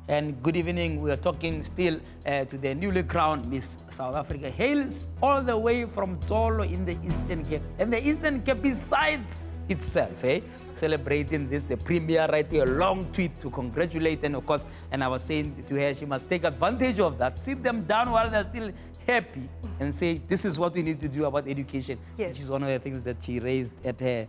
And good evening. We are talking still to the newly crowned Miss South Africa. Hails all the way from Tsolo in the Eastern Cape. And the Eastern Cape besides itself, celebrating this, the premier writing a long tweet to congratulate. And of course, and I was saying to her, she must take advantage of that, sit them down while they're still happy and say, this is what we need to do about education, which is one of the things that she raised at her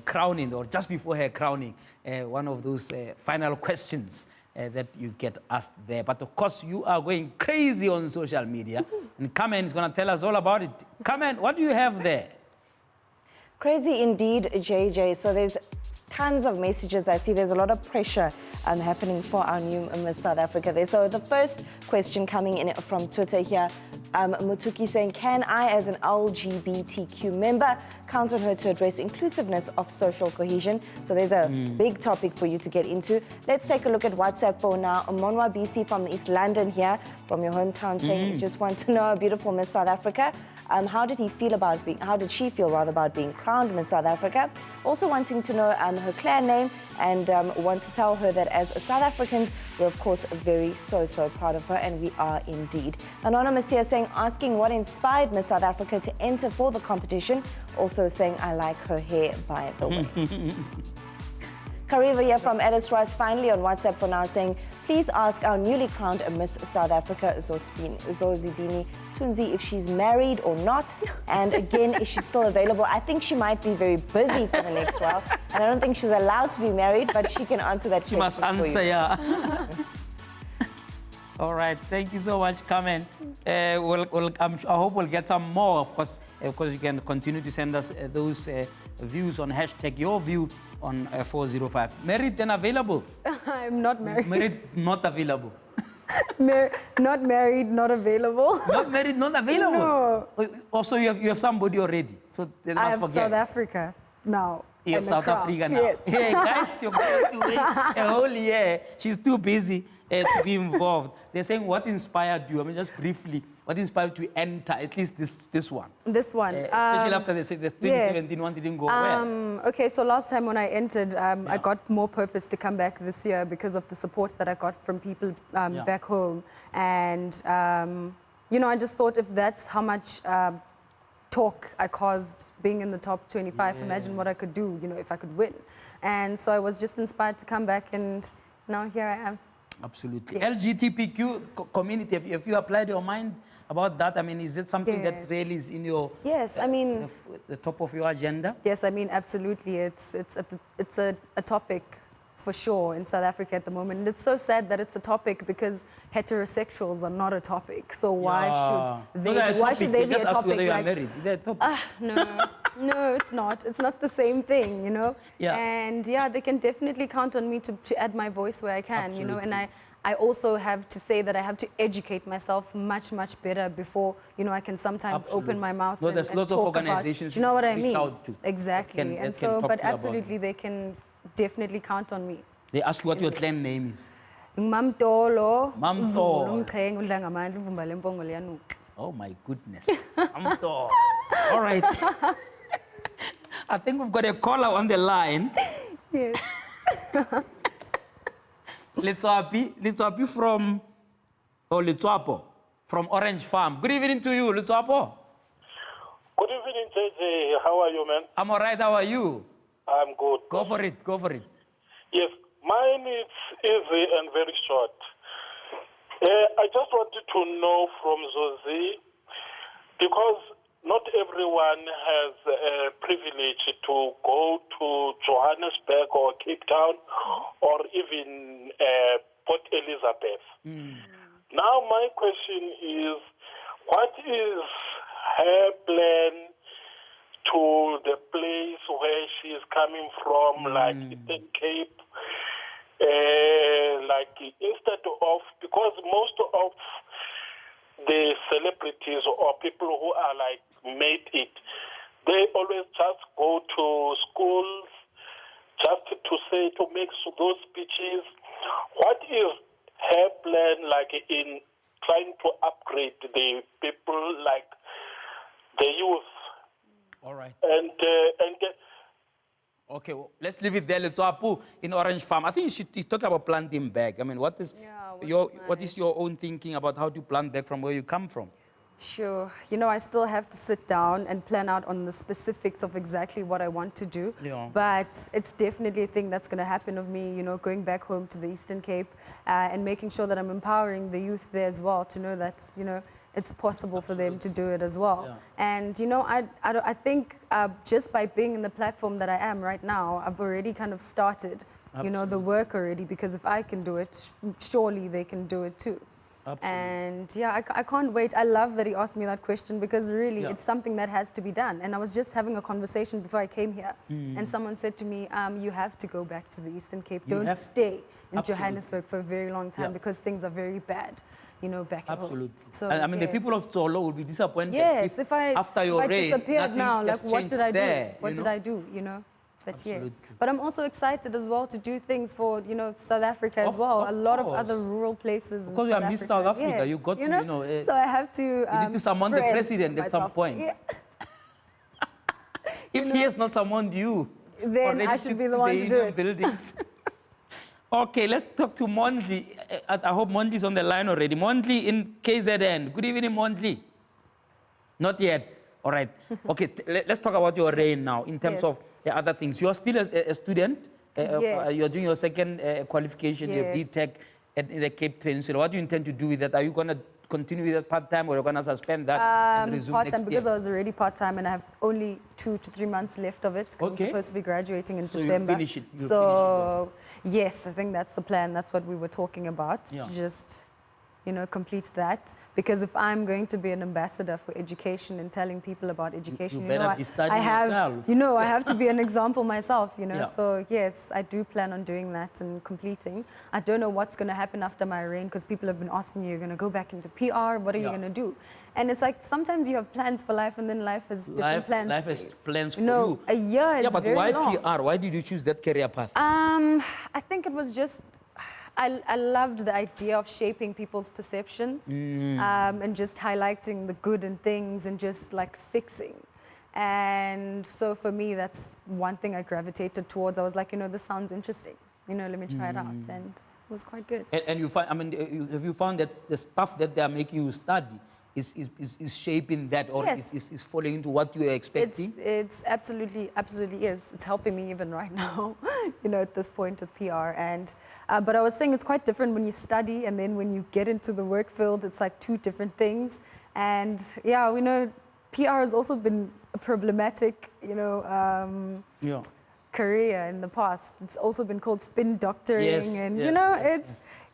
crowning, or just before her crowning, one of those final questions that you get asked there. But of course, you are going crazy on social media. And Carmen is going to tell us all about it. Carmen, what do you have there? Crazy indeed, JJ. So there's tons of messages. I see there's a lot of pressure happening for our new Miss South Africa there. So the first question coming in from Twitter here, Mutuki saying, can I, as an LGBTQ member, count on her to address inclusiveness of social cohesion? So there's a big topic for you to get into. Let's take a look at WhatsApp for now. Monwa BC from East London here, from your hometown, saying, just want to know, beautiful Miss South Africa. How did she feel about being crowned Miss South Africa? Also wanting to know her clan name, and want to tell her that as South Africans, we're of course very so proud of her, and we are indeed. Anonymous here saying, asking what inspired Miss South Africa to enter for the competition. Also saying, I like her hair, by the way. Kariva here from Ellis Ross, finally on WhatsApp for now, saying, please ask our newly crowned Miss South Africa, Zozibini Tunzi, if she's married or not. And again, is she still available? I think she might be very busy for the next while. And I don't think she's allowed to be married, but she can answer that question. She must answer, yeah. All right, thank you so much, Carmen. I hope we'll get some more, of course. Of course, you can continue to send us those views on hashtag your view on 405. Married and available? I'm not married. Married, not available. Not married, not available. Not married, not available? No. Also, you have somebody already, so they must I have forget. South Africa now. You have South Africa now. Yes. Hey, guys, you're going to wait a whole year. She's too busy to be involved. They're saying, what inspired you? I mean, just briefly, what inspired you to enter at least this one? This one. Especially after they said the 2017 one didn't go well. Okay, so last time when I entered, I got more purpose to come back this year because of the support that I got from people back home. And, you know, I just thought if that's how much talk I caused being in the top 25, imagine what I could do, you know, if I could win. And so I was just inspired to come back, and now here I am. Absolutely. Yeah. LGBTQ community, if you applied your mind about that, I mean, is it something that really is in your... Yes, I mean... the top of your agenda? Yes, I mean, absolutely. It's a topic for sure in South Africa at the moment. And it's so sad that it's a topic because heterosexuals are not a topic. So why should they be a topic? Whether you are married. Is that a topic? No, it's not. It's not the same thing, you know? Yeah. And yeah, they can definitely count on me to add my voice where I can, Absolutely. you know? And I also have to say that I have to educate myself much better before, you know, I can sometimes open my mouth and there's lots of organizations you know what I reach mean? out to. Exactly. And so, but absolutely, they can definitely count on me. They ask you what your clan name is. Mamtolo. Mamtolo. Oh my goodness. Mamtolo. All right. I think we've got a caller on the line. Yes. Litswapi from Litswapo, from Orange Farm. Good evening to you, Litswapo. Good evening, JJ. How are you, man? I'm all right. How are you? I'm good. Go for it. Go for it. Yes, mine is easy and very short. I just wanted to know from Zozi, because not everyone has a privilege to go to Johannesburg or Cape Town or even Port Elizabeth. Now my question is, what is her plan to the place where she is coming from, like Eastern Cape? Like instead of, because most of the celebrities or people who are like made it, they always just go to schools just to make those speeches. What is her plan like in trying to upgrade the people, like the youth? All right. And Okay, well, let's leave it there. Let's Apu in Orange Farm. I think you talk about planting back. I mean, what is your own thinking about how to plant back from where you come from? Sure. You know, I still have to sit down and plan out on the specifics of exactly what I want to do. Yeah. But it's definitely a thing that's going to happen of me, you know, going back home to the Eastern Cape and making sure that I'm empowering the youth there as well to know that, you know, it's possible for them to do it as well. Yeah. And, you know, I think just by being in the platform that I am right now, I've already kind of started, you know, the work already, because if I can do it, surely they can do it too. Absolutely. And yeah, I can't wait. I love that he asked me that question because really it's something that has to be done. And I was just having a conversation before I came here and someone said to me, you have to go back to the Eastern Cape. Don't stay in Johannesburg for a very long time because things are very bad, you know, back at home. Absolutely. So, I mean, the people of Tsolo will be disappointed if I after your reign, disappeared now, like what did I do? There, what did I do, you know? But Absolutely. yes, but I'm also excited as well to do things for, you know, South Africa as well. A lot of other rural places. Because you are Miss South Africa, yes, you got you to, know. So I have to. You need to summon the president at some point. Yeah. If he has not summoned you, then I should be the one to do it. Buildings. Okay, let's talk to Mondli. I hope Mondli's on the line already. Mondli in KZN. Good evening, Mondli. Not yet. All right. Okay, let's talk about your reign now in terms of the other things. You are still a student. You are doing your second qualification, your BTech at the Cape Peninsula. What do you intend to do with that? Are you going to continue with that part-time or are you going to suspend that and resume part-time next year? because I was already part-time and I have only 2 to 3 months left of it. I'm supposed to be graduating in December. You finish it. Yes, I think that's the plan. That's what we were talking about. Just, you know, complete that. Because if I'm going to be an ambassador for education and telling people about education, you better be studying yourself. You know, I have to be an example myself, you know. So yes, I do plan on doing that and completing. I don't know what's going to happen after my reign because people have been asking me, you're going to go back into PR, what are you going to do? And it's like sometimes you have plans for life and then life has different plans. Life has plans for you. you. A year is but very why long. PR? Why did you choose that career path? I think it was just I loved the idea of shaping people's perceptions and just highlighting the good in things and just like fixing. And so for me, that's one thing I gravitated towards. I was like, you know, this sounds interesting. You know, let me try it out. And it was quite good. And you find, I mean, have you found that the stuff that they are making you study is shaping that or is falling into what you are expecting? It's absolutely is. It's helping me even right now, you know, at this point with PR. And but I was saying it's quite different when you study and then when you get into the work field, it's like 2 different things. And yeah, we know PR has also been a problematic, you know, career in the past. It's also been called spin doctoring you know,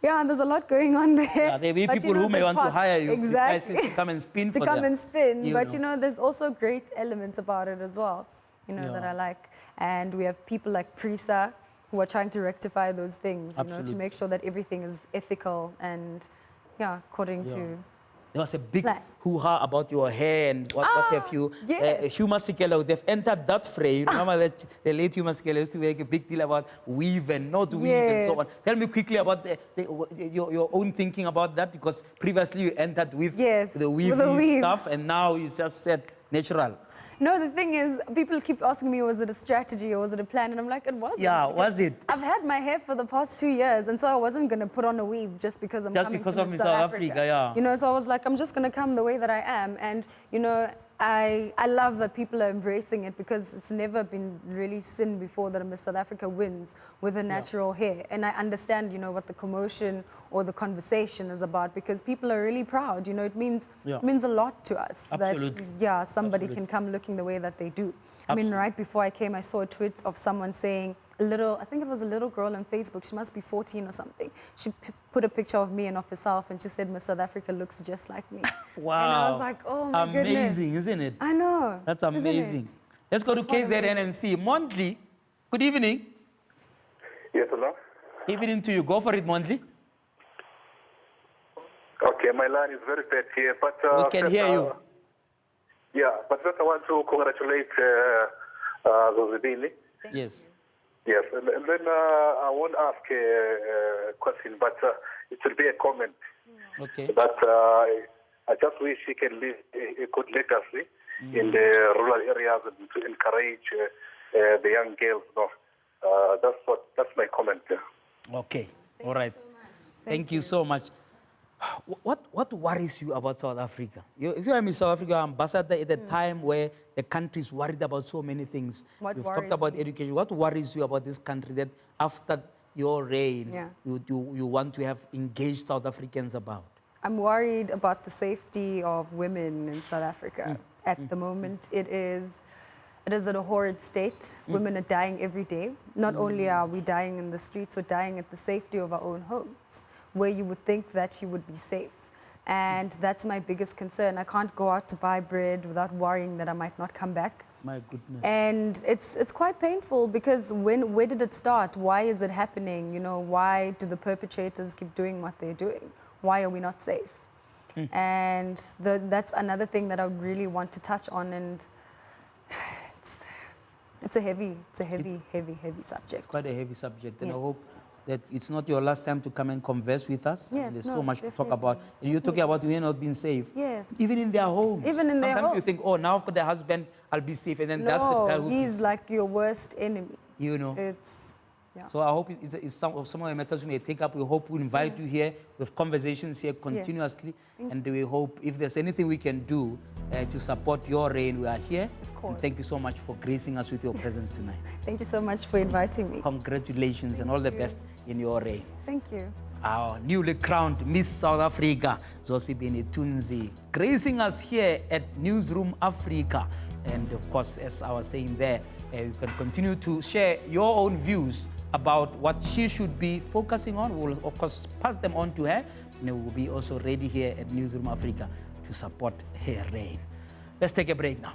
yeah, there's a lot going on there. Yeah, there will be people who may want to hire you exactly to come and spin for them. To come and spin, but know. you know, there's also great elements about it as well, you know, that I like. And we have people like Prisa who are trying to rectify those things, you know, to make sure that everything is ethical and, according to... There was a big hoo-ha about your hair and what have you. Hugh Masekela, they've entered that fray. You remember that the late Hugh Masekela used to make a big deal about weave and not weave and so on. Tell me quickly about your own thinking about that, because previously you entered with the weave stuff and now you just said natural. No, the thing is, people keep asking me, was it a strategy or was it a plan? And I'm like, it wasn't. Yeah, was it? I've had my hair for the past 2 years, and so I wasn't going to put on a weave just because I'm coming to South Africa. You know, so I was like, I'm just going to come the way that I am. And, you know, I love that people are embracing it because it's never been really seen before that a Miss South Africa wins with a natural hair. And I understand, you know, what the commotion or the conversation is about because people are really proud. You know, it means a lot to us that, somebody can come looking the way that they do. I mean, right before I came, I saw a tweet of someone saying, I think it was a little girl on Facebook, she must be 14 or something. She put a picture of me and of herself and she said, Miss South Africa looks just like me. Wow. And I was like, oh my goodness. Amazing, isn't it? I know. That's amazing. Let's go to KZN and see. Mondli, good evening. Yes, hello. Evening to you. Go for it, Mondli. Okay, my line is very bad here, but... we can hear you. Yeah, but first I want to congratulate Zozibini. Yes. Yes, and then I won't ask a question, but it will be a comment. Okay. But I just wish he can leave a good legacy in the rural areas and to encourage the young girls. No, that's my comment. Okay, all right. Thank you so much. What worries you about South Africa? If you're a Miss South Africa ambassador at a time where the country is worried about so many things, you've talked about education. What worries you about this country that after your reign, you want to have engaged South Africans about? I'm worried about the safety of women in South Africa. At the moment, it is at a horrid state. Women are dying every day. Not only are we dying in the streets, we're dying at the safety of our own homes, where you would think that you would be safe. And that's my biggest concern. I can't go out to buy bread without worrying that I might not come back. My goodness. And it's quite painful because where did it start? Why is it happening? You know, why do the perpetrators keep doing what they're doing? Why are we not safe? And that's another thing that I would really want to touch on. And it's a heavy subject. It's quite a heavy subject, and I hope that it's not your last time to come and converse with us. Yes, There's so much to talk about. And you're talking about women not being safe. Yes. Even in their homes. Even in their Sometimes homes. you think, oh, now I've got the husband, I'll be safe. And then that's the guy who he's like your worst enemy. You know. Yeah. So I hope it's some of the matters we may take up. We hope we invite you here with conversations here continuously. And we hope if there's anything we can do to support your reign, we are here. Of course. And thank you so much for gracing us with your presence tonight. Thank you so much for inviting me. Congratulations and all the best in your reign. Thank you. Our newly crowned Miss South Africa, Zozibini Tunzi, gracing us here at Newsroom Africa. And of course, as I was saying there, you can continue to share your own views about what she should be focusing on. We'll, of course, pass them on to her. And we'll be also ready here at Newsroom Africa to support her reign. Let's take a break now.